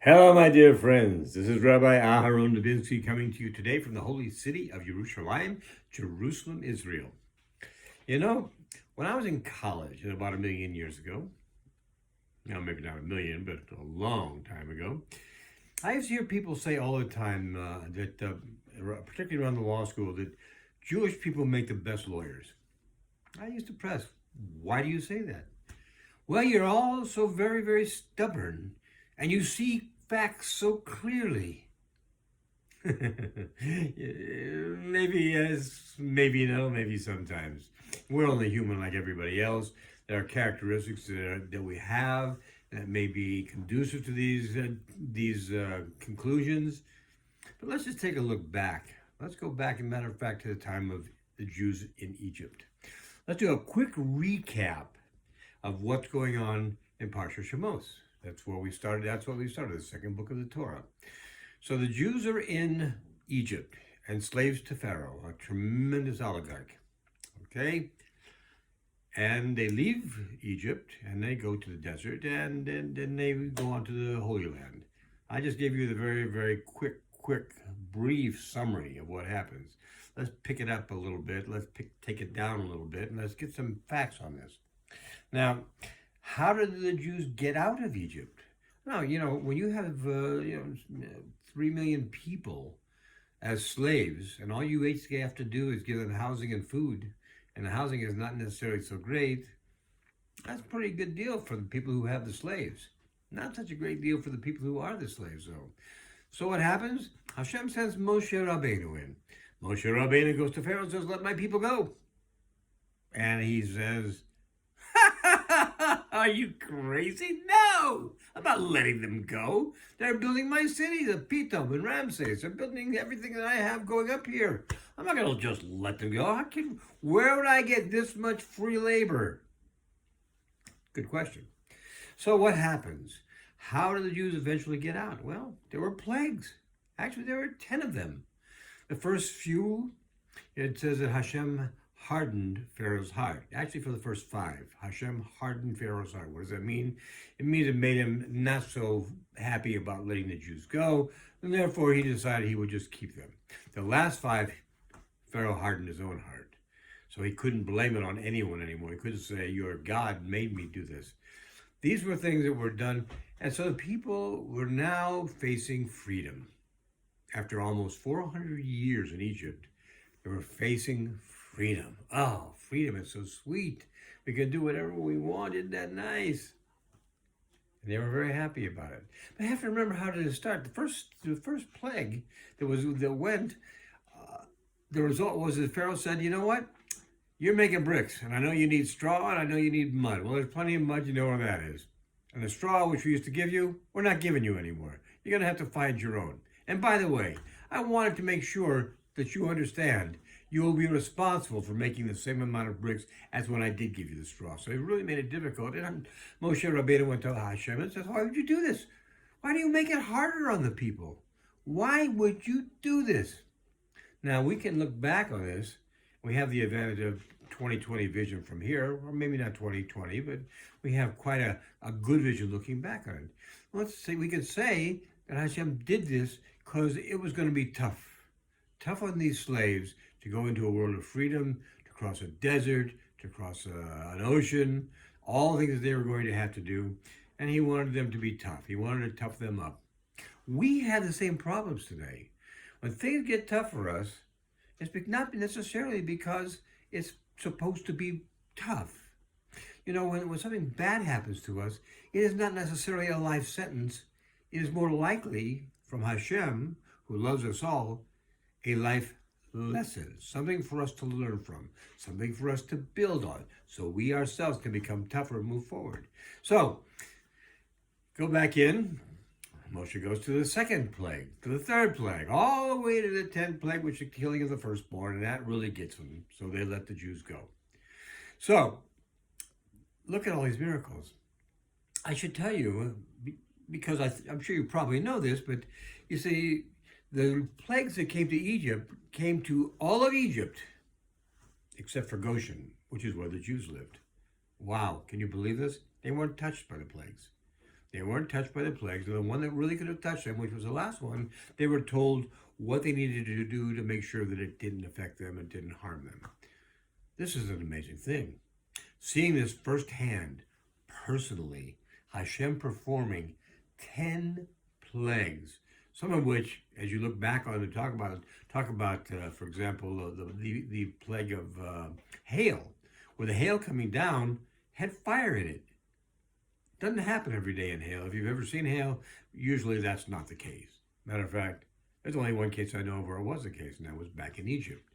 Hello, my dear friends. This is Rabbi Aharon Dobinsky coming to you today from the holy city of Jerusalem, Israel. You know, when I was in college, about 1,000,000 years ago, maybe not 1,000,000, but a long time ago, I used to hear people say all the time that, particularly around the law school, that Jewish people make the best lawyers. I used to press, why do you say that? Well, you're all so very, very stubborn, and you see facts so clearly. Maybe yes, maybe no, maybe sometimes. We're only human like everybody else. There are characteristics that we have that may be conducive to these conclusions. But let's just take a look back. Let's go back, as a matter of fact, to the time of the Jews in Egypt. Let's do a quick recap of what's going on in Parsha Shemos. That's where we started. That's what we started, the second book of the Torah. So the Jews are in Egypt and slaves to Pharaoh, a tremendous oligarch. Okay? And they leave Egypt and they go to the desert and then they go on to the Holy Land. I just gave you the very, very quick, brief summary of what happens. Let's pick it up a little bit. Let's take it down a little bit and let's get some facts on this. Now, how did the Jews get out of Egypt? Now, when you have 3 million people as slaves, and all you basically have to do is give them housing and food, and the housing is not necessarily so great, that's a pretty good deal for the people who have the slaves. Not such a great deal for the people who are the slaves, though. So what happens? Hashem sends Moshe Rabbeinu in. Moshe Rabbeinu goes to Pharaoh and says, let my people go. And he says, are you crazy? No! I'm not letting them go. They're building my city, the Pithom and Ramses. They're building everything that I have going up here. I'm not going to just let them go. Where would I get this much free labor? Good question. So what happens? How do the Jews eventually get out? Well, there were plagues. Actually, there were 10 of them. The first few, it says that Hashem hardened Pharaoh's heart. Actually, for the first 5, Hashem hardened Pharaoh's heart. What does that mean? It means it made him not so happy about letting the Jews go, and therefore he decided he would just keep them. The last 5, Pharaoh hardened his own heart. So he couldn't blame it on anyone anymore. He couldn't say, your God made me do this. These were things that were done, and so the people were now facing freedom. After almost 400 years in Egypt, they were facing freedom. Oh, freedom is so sweet. We can do whatever we want. Isn't that nice? And they were very happy about it. But you have to remember, how did it start? The first plague that went, the result was that Pharaoh said, you know what? You're making bricks, and I know you need straw, and I know you need mud. Well, there's plenty of mud. You know where that is. And the straw, which we used to give you, we're not giving you anymore. You're going to have to find your own. And by the way, I wanted to make sure that you understand you will be responsible for making the same amount of bricks as when I did give you the straw. So it really made it difficult. And Moshe Rabbeinu went to Hashem and says, why would you do this? Why do you make it harder on the people? Why would you do this? Now, we can look back on this. We have the advantage of 2020 vision from here, or maybe not 2020, but we have quite a good vision looking back on it. We could say that Hashem did this because it was going to be tough on these slaves to go into a world of freedom, to cross a desert, to cross an ocean, all things that they were going to have to do. And he wanted them to be tough. He wanted to tough them up. We have the same problems today. When things get tough for us, it's not necessarily because it's supposed to be tough. When something bad happens to us, it is not necessarily a life sentence. It is more likely from Hashem, who loves us all, a life lesson, something for us to learn from, something for us to build on, so we ourselves can become tougher and move forward. So, go back in. Moshe goes to the second plague, to the third plague, all the way to the 10th plague, which is the killing of the firstborn, and that really gets them, so they let the Jews go. So, look at all these miracles. I should tell you, because I'm sure you probably know this, but you see, the plagues that came to Egypt came to all of Egypt, except for Goshen, which is where the Jews lived. Wow, can you believe this? They weren't touched by the plagues. They weren't touched by the plagues. And the one that really could have touched them, which was the last one, they were told what they needed to do to make sure that it didn't affect them and didn't harm them. This is an amazing thing. Seeing this firsthand, personally, Hashem performing 10 plagues, some of which, as you look back on and talk about, for example, the plague of hail, where the hail coming down had fire in it. Doesn't happen every day in hail. If you've ever seen hail, usually that's not the case. Matter of fact, there's only one case I know of where it was the case, and that was back in Egypt.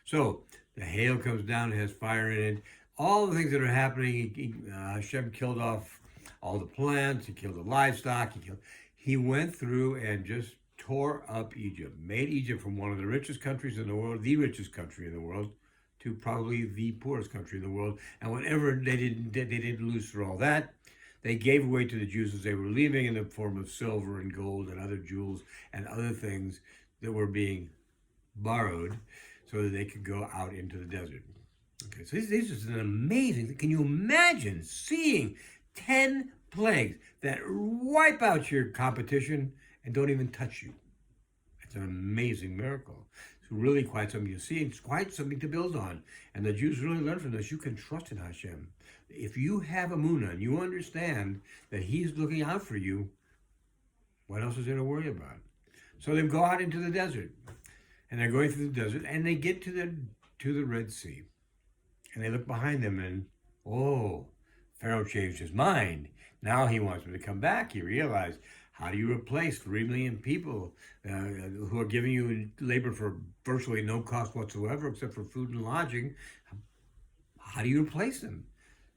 So the hail comes down, it has fire in it. All the things that are happening, Hashem killed off all the plants, he killed the livestock, he went through and just tore up Egypt, made Egypt from one of the richest countries in the world, the richest country in the world, to probably the poorest country in the world. And whatever they didn't lose through all that, they gave away to the Jews as they were leaving in the form of silver and gold and other jewels and other things that were being borrowed so that they could go out into the desert. Okay, so this is an amazing thing. Can you imagine seeing 10 plagues that wipe out your competition and don't even touch you? It's an amazing miracle. It's really quite something to see. It's quite something to build on. And the Jews really learned from this. You can trust in Hashem. If you have Emunah and you understand that he's looking out for you, what else is there to worry about? So they go out into the desert. And they're going through the desert. And they get to the Red Sea. And they look behind them and, oh, Pharaoh changed his mind. Now he wants them to come back. He realized, how do you replace 3 million people who are giving you labor for virtually no cost whatsoever except for food and lodging? How do you replace them?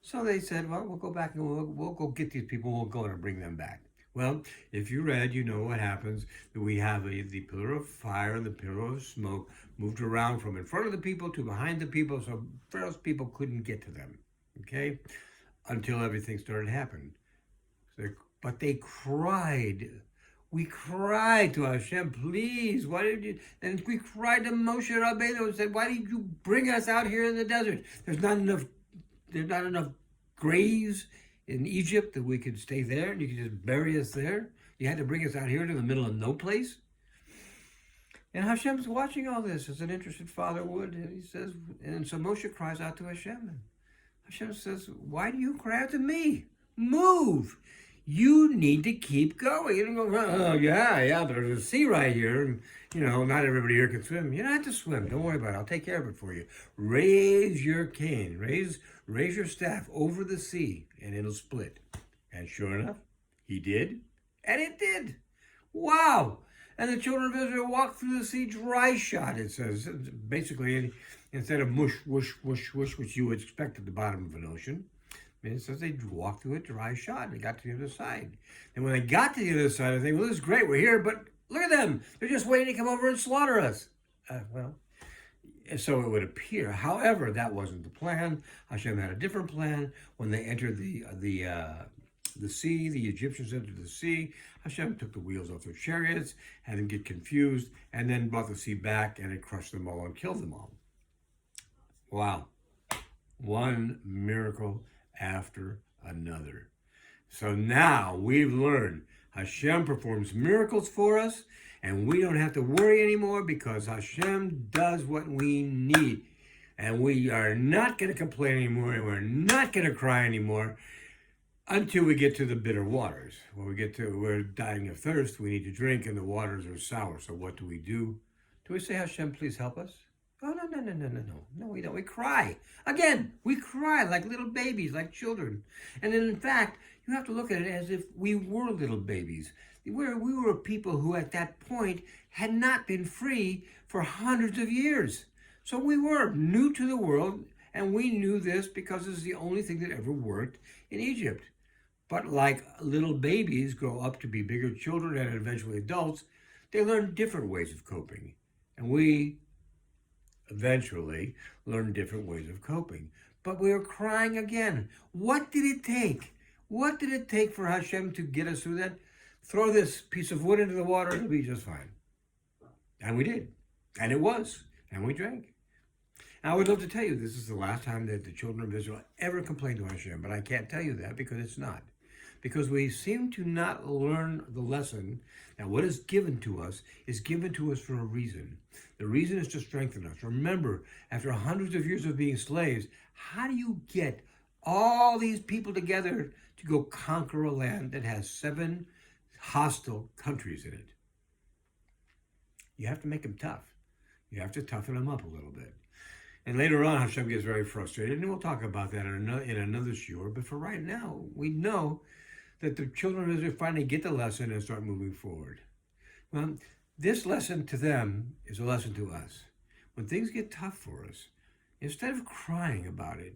So they said, well, we'll go back and we'll go get these people. We'll go and bring them back. Well, if you read, you know what happens. That we have the pillar of fire and the pillar of smoke moved around from in front of the people to behind the people, so Pharaoh's people couldn't get to them, okay, until everything started happening. But they cried. We cried to Hashem, please, why did you? And we cried to Moshe Rabbeinu and said, why did you bring us out here in the desert? There's not enough graves in Egypt that we could stay there and you could just bury us there. You had to bring us out here to the middle of no place. And Hashem's watching all this as an interested father would. And he says, and so Moshe cries out to Hashem. And Hashem says, why do you cry out to me? Move. You need to keep going. You don't go, oh, yeah, there's a sea right here. And, not everybody here can swim. You don't have to swim. Don't worry about it. I'll take care of it for you. Raise your cane. Raise your staff over the sea, and it'll split. And sure enough, he did. And it did. Wow. And the children of Israel walked through the sea dry shod, it says. Basically, instead of mush, whoosh, whoosh, whoosh, which you would expect at the bottom of an ocean, it says they walked through it dry shod. They got to the other side. And when they got to the other side, I think, well, this is great. We're here, but look at them. They're just waiting to come over and slaughter us. So it would appear. However, that wasn't the plan. Hashem had a different plan. When they entered the sea, the Egyptians entered the sea. Hashem took the wheels off their chariots, had them get confused, and then brought the sea back, and it crushed them all and killed them all. Wow. One miracle after another. So now we've learned Hashem performs miracles for us, and we don't have to worry anymore because Hashem does what we need. And we are not going to complain anymore, and we're not going to cry anymore until we get to the bitter waters. When we're dying of thirst, we need to drink, and the waters are sour. So what do? Do we say, Hashem, please help us? Oh, no. No, we don't. We cry. Again, we cry like little babies, like children. And in fact, you have to look at it as if we were little babies. We were people who at that point had not been free for hundreds of years. So we were new to the world, and we knew this because this is the only thing that ever worked in Egypt. But like little babies grow up to be bigger children and eventually adults, they learn different ways of coping. And we eventually learn different ways of coping. But we are crying again. What did it take? What did it take for Hashem to get us through that? Throw this piece of wood into the water, it'll be just fine. And we did. And it was. And we drank. Now, I would love to tell you this is the last time that the children of Israel ever complained to Hashem, but I can't tell you that because it's not. because we seem to not learn the lesson that what is given to us is given to us for a reason. The reason is to strengthen us. Remember, after hundreds of years of being slaves, how do you get all these people together to go conquer a land that has 7 hostile countries in it? You have to make them tough. You have to toughen them up a little bit. And later on, Hashem gets very frustrated, and we'll talk about that in another shiur. But for right now, we know that the children of Israel finally get the lesson and start moving forward. Well, this lesson to them is a lesson to us. When things get tough for us, instead of crying about it,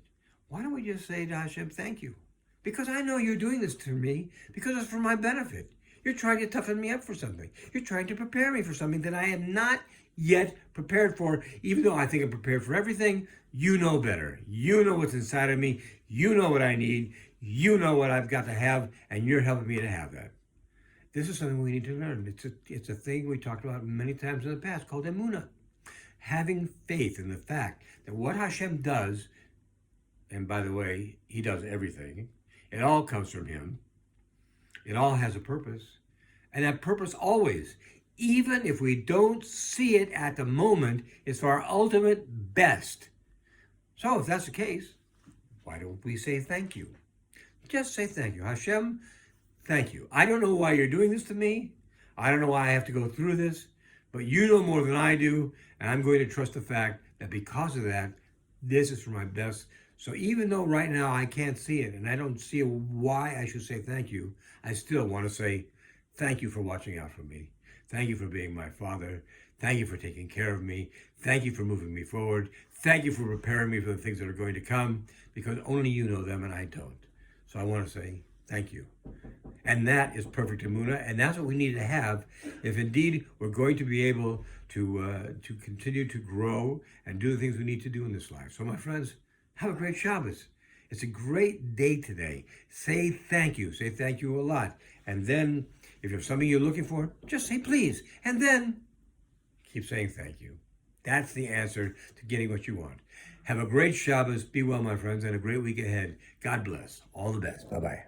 why don't we just say to Hashem, thank you? Because I know you're doing this to me because it's for my benefit. You're trying to toughen me up for something. You're trying to prepare me for something that I am not yet prepared for. Even though I think I'm prepared for everything, you know better. You know what's inside of me. You know what I need. You know what I've got to have, and you're helping me to have that. This is something we need to learn. It's a thing we talked about many times in the past called Emunah. Having faith in the fact that what Hashem does, and by the way, he does everything, it all comes from him. It all has a purpose. And that purpose always, even if we don't see it at the moment, is for our ultimate best. So if that's the case, why don't we say thank you? Just say thank you. Hashem, thank you. I don't know why you're doing this to me. I don't know why I have to go through this, but you know more than I do, and I'm going to trust the fact that because of that, this is for my best. So even though right now I can't see it, and I don't see why I should say thank you, I still want to say thank you for watching out for me. Thank you for being my father. Thank you for taking care of me. Thank you for moving me forward. Thank you for preparing me for the things that are going to come, because only you know them and I don't. So I want to say thank you. And that is perfect Emunah, and that's what we need to have if indeed we're going to be able to continue to grow and do the things we need to do in this life. So my friends, have a great Shabbos. It's a great day today. Say thank you. Say thank you a lot. And then if there's something you're looking for, just say please. And then keep saying thank you. That's the answer to getting what you want. Have a great Shabbos. Be well, my friends, and a great week ahead. God bless. All the best. Bye-bye.